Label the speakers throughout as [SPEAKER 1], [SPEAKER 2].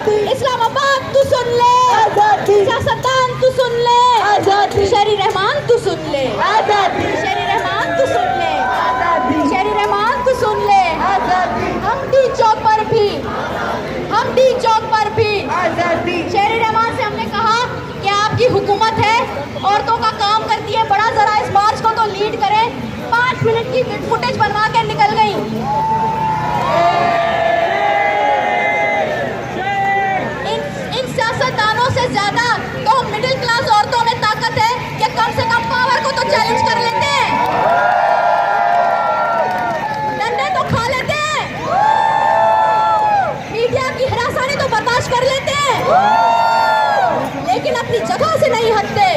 [SPEAKER 1] इस्लामाबाद तू सुन ले, सियासतदान तू सुन ले, शहरी रहमान तू सुन ले, शहरी रहमान तू सुन ले, शहरी रहमान तू सुन ले। हम डी चौक पर भी शहरी रहमान से हमने कहा कि आपकी हुकूमत है, औरतों का काम करती है, बड़ा जरा इस मार्च को तो लीड करें। 5 मिनट की फुटेज बनवा के निकल गई। इन सियासतदानों से ज्यादा तो मिडिल क्लास औरतों में ताकत है कि कम से कम पावर को तो चैलेंज कर लेते हैं, डंडे तो खा लेते हैं, मीडिया की हरासानी तो बर्दाश्त कर लेते हैं, लेकिन अपनी जगह से नहीं हटते।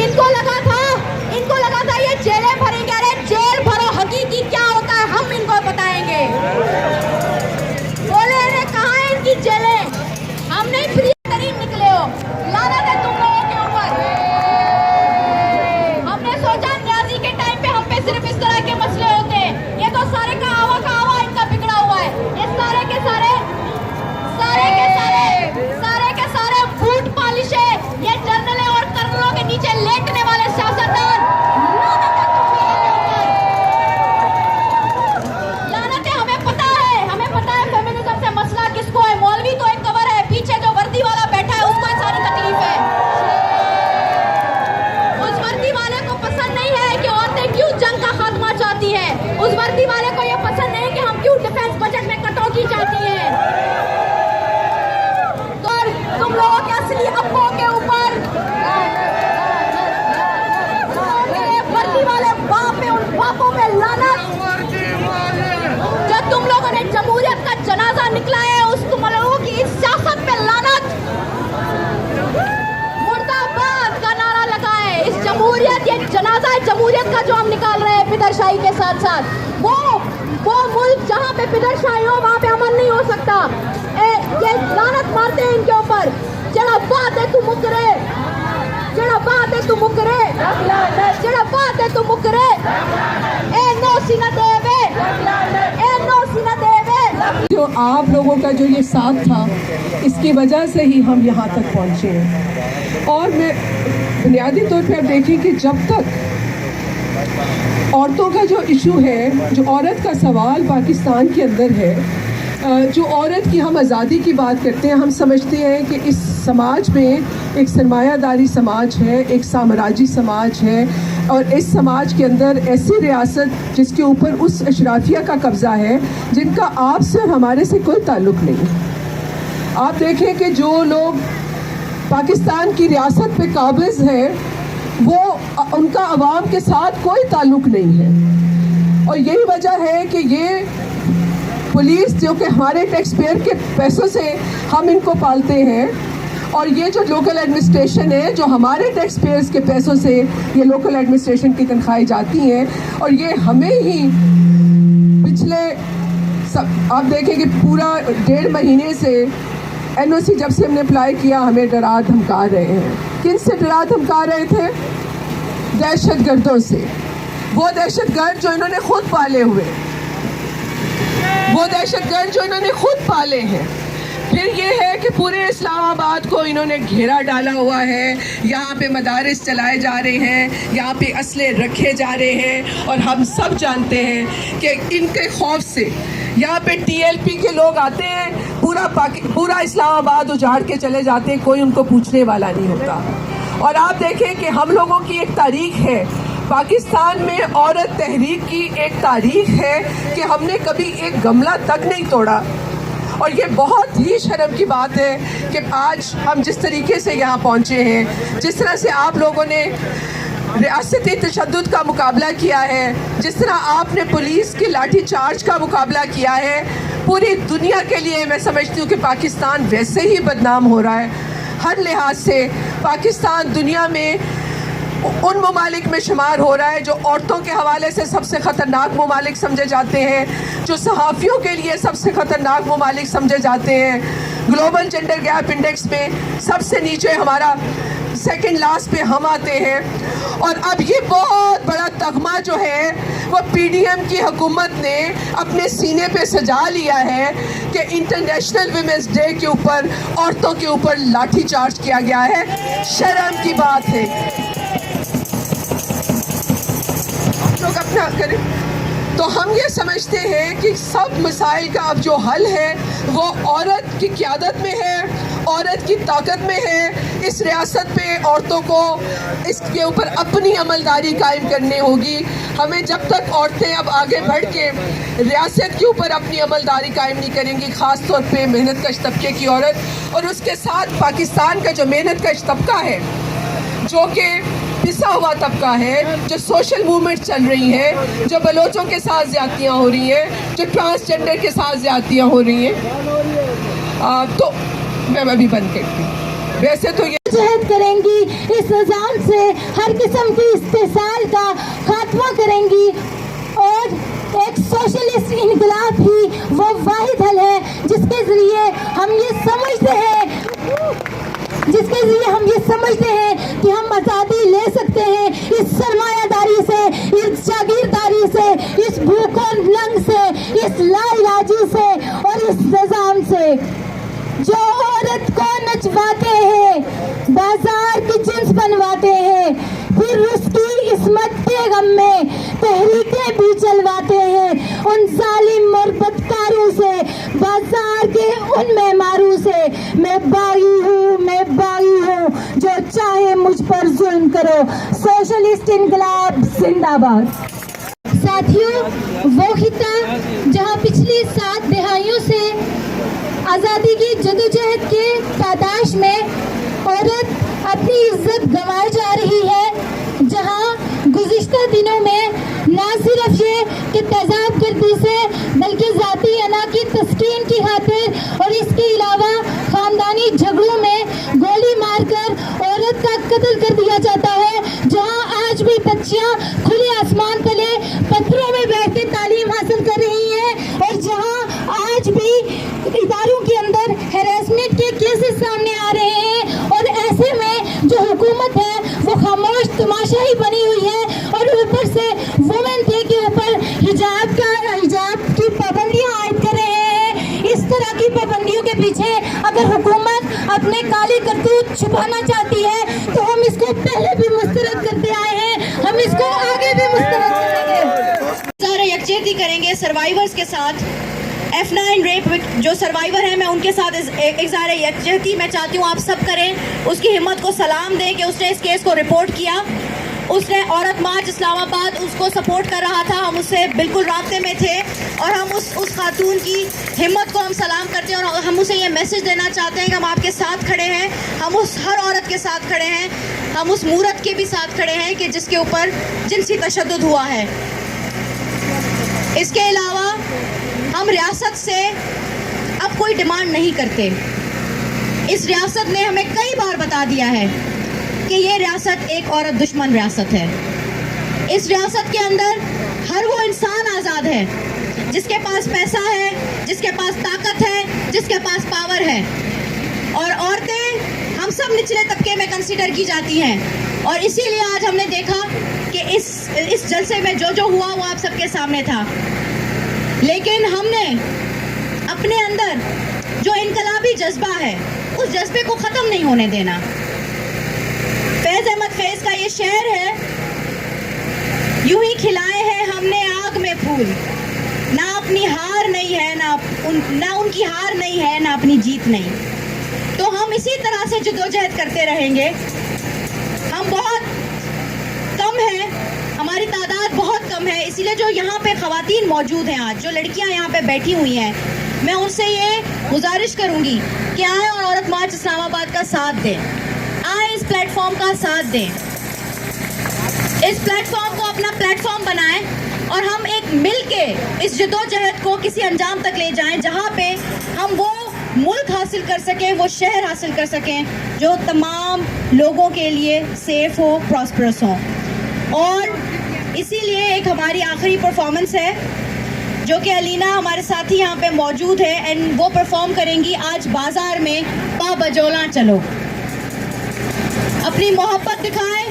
[SPEAKER 1] इनको लगा था ये जेलें भरेंगे। अरे जेल भरो, हकीकी क्या होता है हम इनको बताएंगे। बोले ने कहा है इनकी जेलें, हम नहीं फ्री तरीन निकले हो, लानत है तुम लोगों के ऊपर। हमने सोचा न्याजी के टाइम पे हम पे सिर्फ इस तरह के मसले होते हैं, ये तो सारे का आवा इनका बिगड़ा हुआ है। ये सारे के सारे बूट पॉलिश है, ये जर्नलों और कर्नलों के नीचे लेटने वाले सियासतदान। लानत है, हमें पता है फेमिनिज्म से मसला किसको है। मौलवी तो एक कवर है, पीछे जो वर्दी वाला बैठा है उसको सारी तकलीफ है। उस वर्दी वाले को पसंद नहीं है कि औरतें क्यों जंग का खात्मा चाहती है। उस वर्दी वाले को यह पसंद नहीं कि हम क्यों डिफेंस बजट में कटौती चाहती है। तुम लोगों के असली अब्बों के ऊपर वर्दी वाले बाप है, उन बापों पे लानत। जो तुम लोगों ने जमहूरियत का जनाजा निकला है, उस तुम लोगों की इस सियासत पे लानत। मुर्दाबाद का नारा लगा है। इस जमहूरियत, ये जनाजा है जमहूरियत का जो हम निकाल रहे हैं पिदरशाही के साथ साथ। वो मुल्क जहाँ पे पिदरशाही हो वहाँ पे अमन नहीं हो सकता। ये लानत मारते हैं इनके ऊपर। जरा बात है तू मुकरे, जरा बात है तू मुकरे, जरा बात है तू मुकरे। ए नो सीना देवे, ए नो सीना देवे।
[SPEAKER 2] जो आप लोगों का जो ये साथ था, इसकी वजह से ही हम यहाँ तक पहुँचे हैं। और मैं बुनियादी तौर पे आप देखें कि जब तक औरतों का जो इशू है, जो औरत का सवाल पाकिस्तान के अंदर है, जो औरत की हम आज़ादी की बात करते हैं, हम समझते हैं कि इस समाज में एक सरमायादारी समाज है, एक साम्राज्य समाज है, और इस समाज के अंदर ऐसी रियासत जिसके ऊपर उस अशराफिया का कब्ज़ा है जिनका आपसे और हमारे से कोई ताल्लुक़ नहीं। आप देखें कि जो लोग पाकिस्तान की रियासत पे काबिज़ हैं, वो उनका अवाम के साथ कोई ताल्लुक़ नहीं है। और यही वजह है कि ये पुलिस जो कि हमारे टैक्स पेयर के पैसों से हम इनको पालते हैं, और ये जो लोकल एडमिनिस्ट्रेशन है जो हमारे टैक्स पेयर्स के पैसों से ये लोकल एडमिनिस्ट्रेशन की तनख्वाहें जाती हैं, और ये हमें ही पिछले आप देखें कि पूरा 1.5 महीने से NOC जब से हमने अप्लाई किया हमें डरा धमका रहे हैं। किन से डरा धमका रहे थे? दहशतगर्दों से। वो दहशतगर्द जो इन्होंने खुद पाले हुए, वो दहशतगर्द जो इन्होंने खुद पाले हैं। फिर ये है कि पूरे इस्लामाबाद को इन्होंने घेरा डाला हुआ है, यहाँ पे मदारिस चलाए जा रहे हैं, यहाँ पे असले रखे जा रहे हैं, और हम सब जानते हैं कि इनके खौफ से यहाँ पे TLP के लोग आते हैं, पूरा इस्लामाबाद उजाड़ के चले जाते हैं, कोई उनको पूछने वाला नहीं होता। और आप देखें कि हम लोगों की एक तारीख है, पाकिस्तान में औरत तहरीक की एक तारीख है कि हमने कभी एक गमला तक नहीं तोड़ा। और ये बहुत ही शर्म की बात है कि आज हम जिस तरीके से यहाँ पहुँचे हैं, जिस तरह से आप लोगों ने रियासती तशद्दुद का मुकाबला किया है, जिस तरह आपने पुलिस की लाठी चार्ज का मुकाबला किया है, पूरी दुनिया के लिए मैं समझती हूँ कि पाकिस्तान वैसे ही बदनाम हो रहा है। हर लिहाज से पाकिस्तान दुनिया में उन ममालिक में शुमार हो रहा है जो औरतों के हवाले से सबसे ख़तरनाक ममालिक समझे जाते हैं, जो सहाफ़ियों के लिए सबसे ख़तरनाक ममालिक समझे जाते हैं। ग्लोबल जेंडर गैप इंडेक्स में सबसे नीचे हमारा सेकंड लास्ट पे हम आते हैं। और अब ये बहुत बड़ा तगमा जो है वो पीडीएम की हुकूमत ने अपने सीने पे सजा लिया है कि इंटरनेशनल विमेंस डे के ऊपर औरतों के ऊपर लाठीचार्ज किया गया है। शर्म की बात है। आप लोग अपना करें। तो हम ये समझते हैं कि सब मसाइल का अब जो हल है वो औरत की क़यादत में है, औरत की ताकत में है। इस रियासत पे औरतों को इसके ऊपर अपनी अमलदारी कायम करनी होगी। हमें जब तक औरतें अब आगे बढ़ के रियासत के ऊपर अपनी अमलदारी कायम नहीं करेंगी, ख़ास तौर पे मेहनत कश तबके की औरत और उसके साथ पाकिस्तान का जो मेहनत कश तबका है, जो कि पिसा हुआ तबका है, जो सोशल मूवमेंट चल रही है, जो बलोचों के साथ ज़्यादतियाँ हो रही हैं, जो ट्रांसजेंडर के साथ ज़्यादतियाँ हो रही हैं, तो मैं अभी बंद करती हूँ। वैसे तो ये
[SPEAKER 3] जहद करेंगी, इस निज़ाम से हर किस्म की इस्तेसाल का खात्मा करेंगी और एक सोशलिस्ट इनकलाब ही वो वाहिद हल है जिसके ज़रिए हम ये समझते हैं कि हम आज़ादी ले सकते हैं इस सरमायादारी से, इस जागीरदारी से, इस भूख और नंग से, इस लाइलाजी से और इस निज़ाम से जो औरत को नचवाते हैं, बाजार की जिन्स बनवाते हैं, फिर उसकी इस्मत के गम में तहरीकें भी चलवाते हैं। उन जालिम और बदकारों से, बाजार के उन मेहमारों से मैं बागी हूँ जो चाहे मुझ पर जुल्म करो। सोशलिस्ट इनकलाब जिंदाबाद। साथियों, वो खिता जहाँ पिछली 7 दहाइयों से आज़ादी की जदोजहद के पादाश में औरत अपनी इज्जत गंवाए जा रही है, जहां गुज़िश्ता दिनों में न सिर्फ ये कि तेज़ाब गर्दी से बल्कि ज़ाती अना की तस्कीन की खातिर और इसके अलावा ख़ानदानी झगड़ों में गोली मारकर औरत का कत्ल कर दिया जाता है, जहां आज भी बच्चियां खुले आसमान तले पत्थरों में बैठ के तालीम हासिल कर रही हैं और जहां आज भी इदारों के अंदर हैरेसमेंट के केसेस सामने आ रहे हैं। और ऐसे में जो हुकूमत है वो खामोश तमाशाई बनी हुई है और ऊपर से वुमेन डे के ऊपर हिजाब की पाबंदियां आयद कर रहे हैं। इस तरह की पाबंदियों के पीछे अगर हुकूमत अपने काले करतूत छुपाना चाहती है तो हम इसको पहले भी मुस्तरद करते आए हैं, हम इसको आगे भी मुस्तरद करेंगे।
[SPEAKER 1] यकजहती करेंगे सर्वाइवर्स के साथ। F9 रेप जो सर्वाइवर है मैं उनके साथ इज़हार यकजहती मैं चाहती हूँ आप सब करें। उसकी हिम्मत को सलाम दें कि उसने इस केस को रिपोर्ट किया। उसने औरत मार्च इस्लामाबाद उसको सपोर्ट कर रहा था, हम उससे बिल्कुल राब्ते में थे और हम उस खातून की हिम्मत को हम सलाम करते हैं और हम उसे ये मैसेज देना चाहते हैं कि हम आपके साथ खड़े हैं, हम उस हर औरत के साथ खड़े हैं, हम उस मूरत के भी साथ खड़े हैं कि जिसके ऊपर जिनसी तशद्दुद हुआ है। इसके अलावा हम रियासत से अब कोई डिमांड नहीं करते। इस रियासत ने हमें कई बार बता दिया है कि ये रियासत एक औरत दुश्मन रियासत है। इस रियासत के अंदर हर वो इंसान आज़ाद है जिसके पास पैसा है, जिसके पास ताकत है, जिसके पास पावर है। और औरतें हम सब निचले तबके में कंसीडर की जाती हैं और इसीलिए आज हमने देखा कि इस जलसे में जो हुआ वो आप सबके सामने था। लेकिन हमने अपने अंदर जो इनकलाबी जज्बा है उस जज्बे को ख़त्म नहीं होने देना। फैज़ अहमद फैज़ का ये शेर है, यूं ही खिलाए हैं हमने आग में फूल, ना अपनी हार नहीं है ना उनकी हार नहीं है ना अपनी जीत नहीं। तो हम इसी तरह से जदोजहद करते रहेंगे। हम बहुत कम हैं, हमारी तादाद बहुत कम है, इसीलिए जो यहाँ पे ख़वातीन मौजूद हैं, आज जो लड़कियाँ यहाँ पे बैठी हुई हैं, मैं उनसे ये गुजारिश करूँगी कि आए और औरत मार्च इस्लामाबाद का साथ दें, आए इस प्लेटफॉर्म का साथ दें, इस प्लेटफॉर्म को अपना प्लेटफॉर्म बनाएं और हम एक मिल के इस जदोजहद को किसी अंजाम तक ले जाएं जहाँ पे हम वो मुल्क हासिल कर सकें, वो शहर हासिल कर सकें जो तमाम लोगों के लिए सेफ हो, प्रॉस्परस हो। और इसीलिए एक हमारी आखिरी परफॉर्मेंस है जो कि अलीना हमारे साथ ही यहाँ पे मौजूद है एंड वो परफॉर्म करेंगी आज बाजार में पा बजोला चलो। अपनी मोहब्बत दिखाएं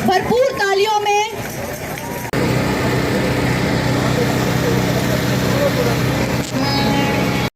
[SPEAKER 1] भरपूर तालियों में